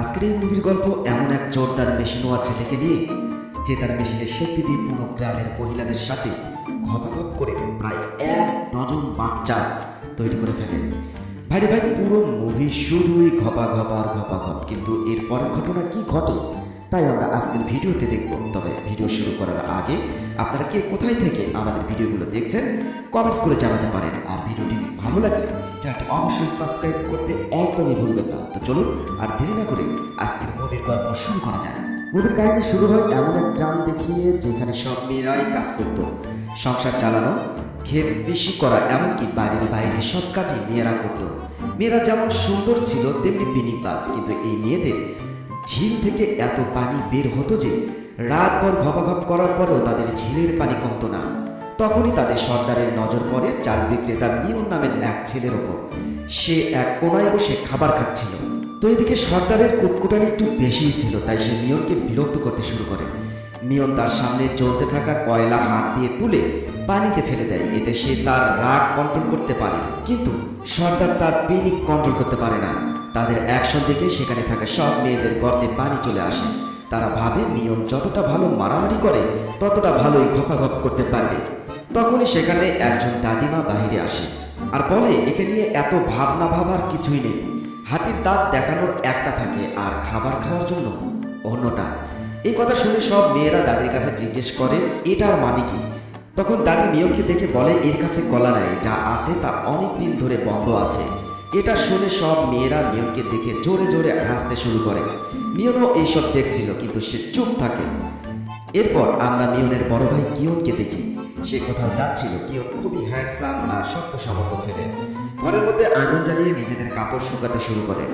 আজকের এই মুভির গল্প এমন এক জোরদার মেশিনোয়া ছেলেকে নিয়ে, যে তার মেশিনের শক্তি দিয়ে পুরো গ্রামের মহিলাদের সাথে ঘপাঘপ করে প্রায় 1 ডজন বাচ্চা তৈরি করে ফেলে। ভাইরে ভাই, পুরো মুভি শুধুই ঘপাঘপ আর ঘপাঘপ, কিন্তু এর পরের ঘটনা কি ঘটে তাই আমরা আজকের ভিডিওতে দেখব। তবে ভিডিও শুরু করার আগে আপনারা কে কোথায় থেকে আমাদের ভিডিওগুলো দেখছেন কমেন্টস করে জানাতে পারেন। আর ভিডিওটি ভালো লাগলে চ্যানেলটি অবশ্যই সাবস্ক্রাইব করতে একদমই ভুলবেন না। তো চলুন আর দেরি না করে আজকের মুভির গল্প শুরু করা যায়। মুভির কাহিনী শুরু হয় এমন এক গ্রাম দেখিয়ে যেখানে সব মেয়েরাই কাজ করত, সংসার চালানো, ক্ষেত কৃষি করা, এমনকি বাড়ির বাইরে সব কাজই মেয়েরা করত। মেয়েরা যেমন সুন্দর ছিল তেমনি বিনিবাস, কিন্তু এই মেয়েদের ঝিল থেকে এত পানি বের হতো যে রাতভর ঘপাঘপ করার পরেও তাদের ঝিলের পানি কমতো না। তখনই তাদের সর্দারের নজর পড়ে চাল বিক্রেতা মিয়ন নামের এক ছেলের ওপর। সে এক কোনায় বসে খাবার খাচ্ছিল। তো এদিকে সর্দারের কুটকুটানি একটু বেশিই ছিল, তাই সে মিয়নকে বিরক্ত করতে শুরু করে। মিয়ন তার সামনে জ্বলতে থাকা কয়লা হাত দিয়ে তুলে পানিতে ফেলে দেয়। এতে সে তার রাগ কন্ট্রোল করতে পারে, কিন্তু সর্দার তার পেনিক কন্ট্রোল করতে পারে না। তাদের অ্যাকশন দেখে সেখানে থাকা সব মেয়েদের গর্তে পানি চলে আসে। তারা ভাবে মিয়ন যতটা ভালো মারামারি করে ততটা ভালোই ঘপাঘপ করতে পারবে। তখনই সেখানে একজন দাদিমা বাহিরে আসে আর বলে, একে নিয়ে এত ভাবনা ভাবার কিছুই নেই। হাতির দাঁত দেখানোর একটা থাকে আর খাবার খাওয়ার জন্য অন্যটা। এই কথা শুনে সব মেয়েরা দাদির কাছে জিজ্ঞেস করে এটার মানে কি। তখন দাদি মিয়নকে দেখে বলে, এর কাছে গলা নাই, যা আছে তা অনেক দিন ধরে বন্ধ আছে। এটা শুনে সব মেয়েরা মিয়নকে দেখে জোরে জোরে হাসতে শুরু করে। মিয়নও এইসব দেখছিল, কিন্তু সে চুপ থাকে। এরপর আমরা মিয়নের বড় ভাই কিয়নকে দেখি। সে কোথাও যাচ্ছিল। কিয়ন খুবই হ্যান্ডসাম আর শক্ত সামর্থ ছেলে। ঘরের মধ্যে আগুন জ্বালিয়ে নিজেদের কাপড় শুকাতে শুরু করে।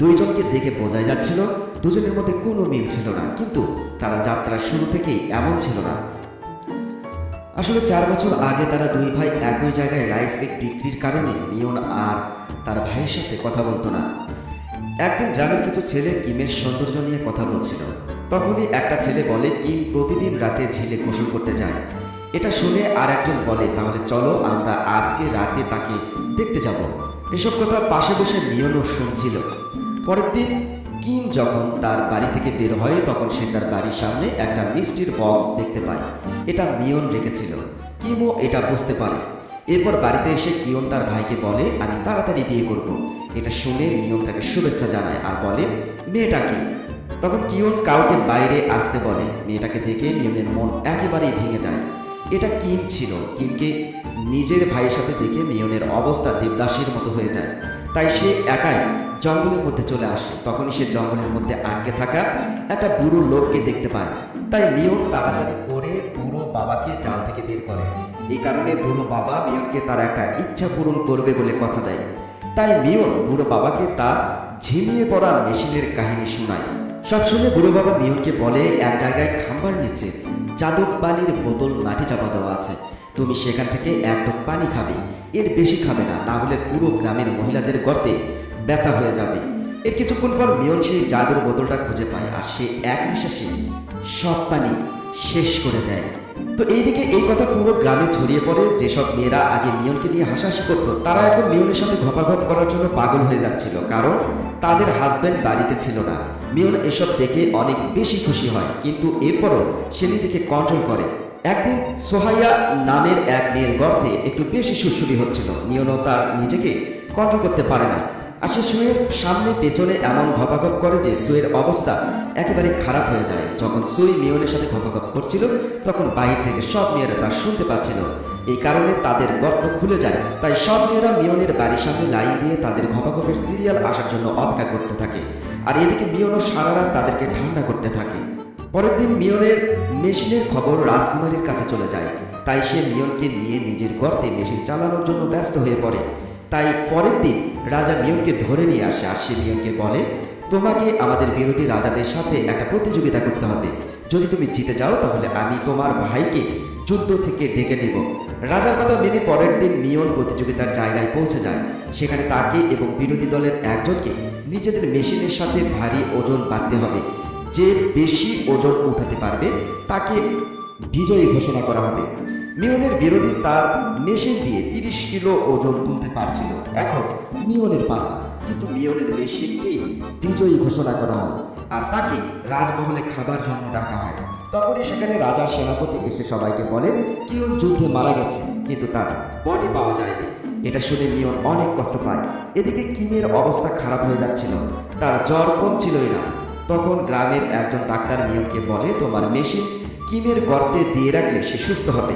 দুইজনকে দেখে বোঝাই যাচ্ছিল দুজনের মধ্যে কোনো মিল ছিল না, কিন্তু তারা যাত্রার শুরু থেকেই এমন ছিল না। আসলে 4 বছর আগে তারা দুই ভাই একই জায়গায় রাইস কেক বিক্রির কারণে মিয়ন আর তার ভাইয়ের সাথে কথা বলতো না। একদিন গ্রামের কিছু ছেলে কিমের সৌন্দর্য নিয়ে কথা বলছিল। তখনই একটা ছেলে বলে, কিম প্রতিদিন রাতে ঝিলে গোসল করতে যায়। এটা শুনে আর একজন বলে, তাহলে চলো আমরা আজকে রাতে তাকে দেখতে যাব। এসব কথা পাশে বসে মিয়নও শুনছিল। পরের দিন কিম যখন তার বাড়ি থেকে বের হয়, তখন সে তার বাড়ির সামনে একটা মিষ্টির বক্স দেখতে পায়। এটা মিয়ন রেখেছিল। কিমও এটা বুঝতে পারে। এরপর বাড়িতে এসে কিয়ন তার ভাইকে বলে, আমি তাড়াতাড়ি বিয়ে করব। এটা শুনে মিয়ন তাকে শুভেচ্ছা জানায় আর বলে, মেয়েটাকে। তখন কিয়ন কাউকে বাইরে আসতে বলে। মেয়েটাকে দেখে মিয়নের মন একেবারেই ভেঙে যায়। এটা কিম ছিল। কিমকে নিজের ভাইয়ের সাথে দেখে মিয়নের অবস্থা দেবদাসের মতো হয়ে যায়। তাই সে একাই জঙ্গলের মধ্যে চলে আসে। তখনই সে জঙ্গলের মধ্যে আটকে থাকা একটা বুড়ো লোককে দেখতে পায়। তাই মিয়ন তাড়াতাড়ি করে বুড়ো বাবাকে জাল থেকে বের করে। এই কারণে বুড়ো বাবা মিয়নকে তার একটা ইচ্ছা পূরণ করবে বলে কথা দেয়। তাই মিয়ন বুড়ো বাবাকে তার ঝিমিয়ে পড়া মেশিনের কাহিনী শোনায়। সব শুনে বুড়ো বাবা মিয়নকে বলে, এক জায়গায় খাম্বার নিচে জাদুর পানির বোতল মাটি চাপা দেওয়া আছে। তুমি সেখান থেকে এক ঢোক পানি খাবে, এর বেশি খাবে না, না হলে পুরো গ্রামের মহিলাদের গর্তে ব্যথা হয়ে যাবে। এর কিছুক্ষণ পর মিয়ন সেই জাদুর বোতলটা খুঁজে পায় আর সে এক নিঃশ্বাসে সব পানি শেষ করে দেয়। তো এইদিকে এই কথা পুরো গ্রামে ছড়িয়ে পড়ে। যেসব মেয়েরা আগে মিয়নকে নিয়ে হাসাহাসি করতো, তারা এখন মিয়নের সাথে ঘপাঘপ করার জন্য পাগল হয়ে যাচ্ছিল, কারণ তাদের হাজব্যান্ড বাড়িতে ছিল না। মিয়ন এসব দেখে অনেক বেশি খুশি হয়, কিন্তু এরপরও সে নিজেকে কন্ট্রোল করে। একদিন সোহাইয়া নামের এক মেয়ের গর্তে একটু বেশি সুরসুরি হচ্ছিল। মিয়নও তার নিজেকে কন্ট্রোল করতে পারে না, আর সে সুয়ের সামনে পেছনে এমন ঘপাঘপ করে যে সুয়ের অবস্থা একেবারে খারাপ হয়ে যায়। যখন সুই মিয়নের সাথে ঘপাঘপ করছিল, তখন বাইরে থেকে সব মেয়েরা তা শুনতে পাচ্ছিল। এই কারণে তাদের গর্ত খুলে যায়। তাই সব মেয়েরা মিয়নের বাড়ির সামনে লাইন দিয়ে তাদের ঘপাঘপের সিরিয়াল আসার জন্য অপেক্ষা করতে থাকে। আর এদিকে মিয়নও সারা রাত তাদেরকে ঠান্ডা করতে থাকে। পরের দিন মিয়নের মেশিনের খবর রাজকুমারীর কাছে চলে যায়। তাই সে মিয়নকে নিয়ে নিজের গর্তে মেশিন চালানোর জন্য ব্যস্ত হয়ে পড়ে। তাই পরের দিন রাজা মিয়নকে ধরে নিয়ে আসে আর সে মিয়নকে বলে, তোমাকে আমাদের বিরোধী রাজাদের সাথে একটা প্রতিযোগিতা করতে হবে। যদি তুমি জিতে যাও তাহলে আমি তোমার ভাইকে যুদ্ধ থেকে ডেকে নেব। রাজার কথা মেনে পরের দিন মিয়ন প্রতিযোগিতার জায়গায় পৌঁছে যায়। সেখানে তাকে এবং বিরোধী দলের একজনকে নিজেদের মেশিনের সাথে ভারী ওজন বাঁধতে হবে। যে বেশি ওজন উঠাতে পারবে তাকে বিজয়ী ঘোষণা করা হবে। মিয়নের বিরোধী তার মেশিন দিয়ে 30 কিলো ওজন তুলতে পারছিল। এখন মিয়নের পালা। কিন্তু মিয়নের মেশিনকে বিজয়ী ঘোষণা করা হয় আর তাকে রাজমহলে খাবার জন্য ডাকা হয়। তখনই সেখানে রাজার সেনাপতি এসে সবাইকে বলে কিয়ন যুদ্ধে মারা গেছে, কিন্তু তার বডি পাওয়া যায়নি। এটা শুনে মিয়ন অনেক কষ্ট পায়। এদিকে কিমের অবস্থা খারাপ হয়ে যাচ্ছিল, তার জ্বর কমছিলই না। তখন গ্রামের একজন ডাক্তার মিয়নকে বলে তোমার মেশিন কিমের গর্তে দিয়ে রাখলে সে সুস্থ হবে।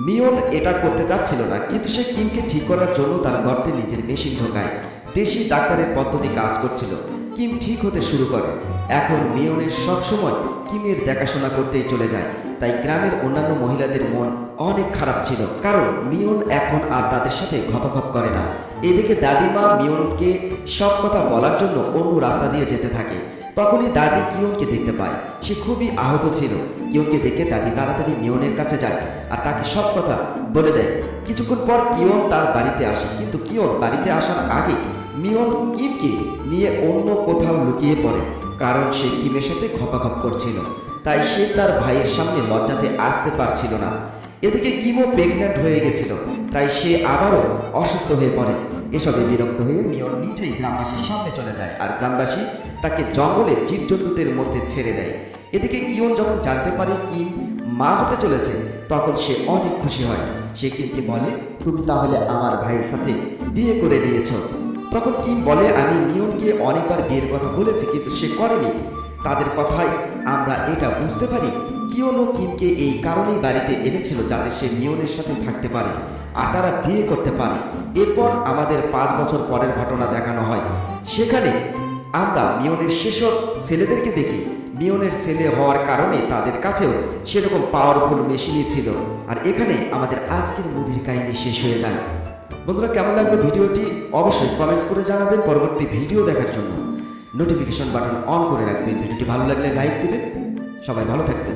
মিয়ন এটা করতে চাচ্ছিল না, কিন্তু সে কিমকে ঠিক করার জন্য তার গর্তে নিজের মেশিন ঢোকায়। দেশি ডাক্তারের পদ্ধতি কাজ করছিল, কিম ঠিক হতে শুরু করে। এখন মিয়নের সবসময় কিমের দেখাশোনা করতেই চলে যায়। তাই গ্রামের অন্যান্য মহিলাদের মন অনেক খারাপ ছিল, কারণ মিয়ন এখন আর তাদের সাথে ঘপাঘপ করে না। এদিকে দাদিমা মিয়নকে সব কথা বলার জন্য অন্য রাস্তা দিয়ে যেতে থাকে। তখনই দাদি কিয়নকে দেখতে পায়, সে খুবই আহত ছিল। কিয়নকে দেখে দাদি তাড়াতাড়ি মিয়নের কাছে যায় আর তাকে সব কথা বলে দেয়। কিছুক্ষণ পর কিয়ন তার বাড়িতে আসে, কিন্তু কিয়ন বাড়িতে আসার আগে মিয়ন কিমকে নিয়ে অন্য কোথাও লুকিয়ে পড়ে, কারণ সে কিমের সাথে ঘপাঘপ করছিল। তাই সে তার ভাইয়ের সামনে লজ্জাতে আসতে পারছিল না। এদিকে কিমও প্রেগন্যান্ট হয়ে গেছিল, তাই সে আবারও অসুস্থ হয়ে পড়ে। এসবে বিরক্ত হয়ে মিয়ন নিজেই গ্রামবাসীর সামনে চলে যায় আর গ্রামবাসী তাকে জঙ্গলে জীবজন্তুদের মধ্যে ছেড়ে দেয়। এদিকে কিয়ন যখন জানতে পারে কিম মা হতে চলেছে, তখন সে অনেক খুশি হয়। সে কিমকে বলে তুমি তাহলে আমার ভাইয়ের সাথে বিয়ে করে নিয়েছ। তখন কিম বলে আমি মিয়নকে অনেকবার বিয়ের কথা বলেছি, কিন্তু সে করেনি। তাদের কথায় আমরা এটা বুঝতে পারি কিয়নও কিমকে এই কারণেই বাড়িতে এনেছিল যাতে সে মিয়নের সাথে থাকতে পারে আর তারা বিয়ে করতে পারে। এরপর আমাদের 5 বছর পরের ঘটনা দেখানো হয়। সেখানে আমরা মিয়নের সেসব ছেলেদেরকে দেখি। মিয়নের ছেলে হওয়ার কারণে তাদের কাছেও সেরকম পাওয়ারফুল মেশিনই ছিল। আর এখানে আমাদের আজকের মুভির কাহিনী শেষ হয়ে যায়। বন্ধুরা, কেমন লাগবে ভিডিওটি অবশ্যই কমেন্টস করে জানাবেন। পরবর্তী ভিডিও দেখার জন্য নোটিফিকেশন বাটন অন করে রাখবেন। ভিডিওটি ভালো লাগলে লাইক দিবেন। সবাই ভালো থাকবেন।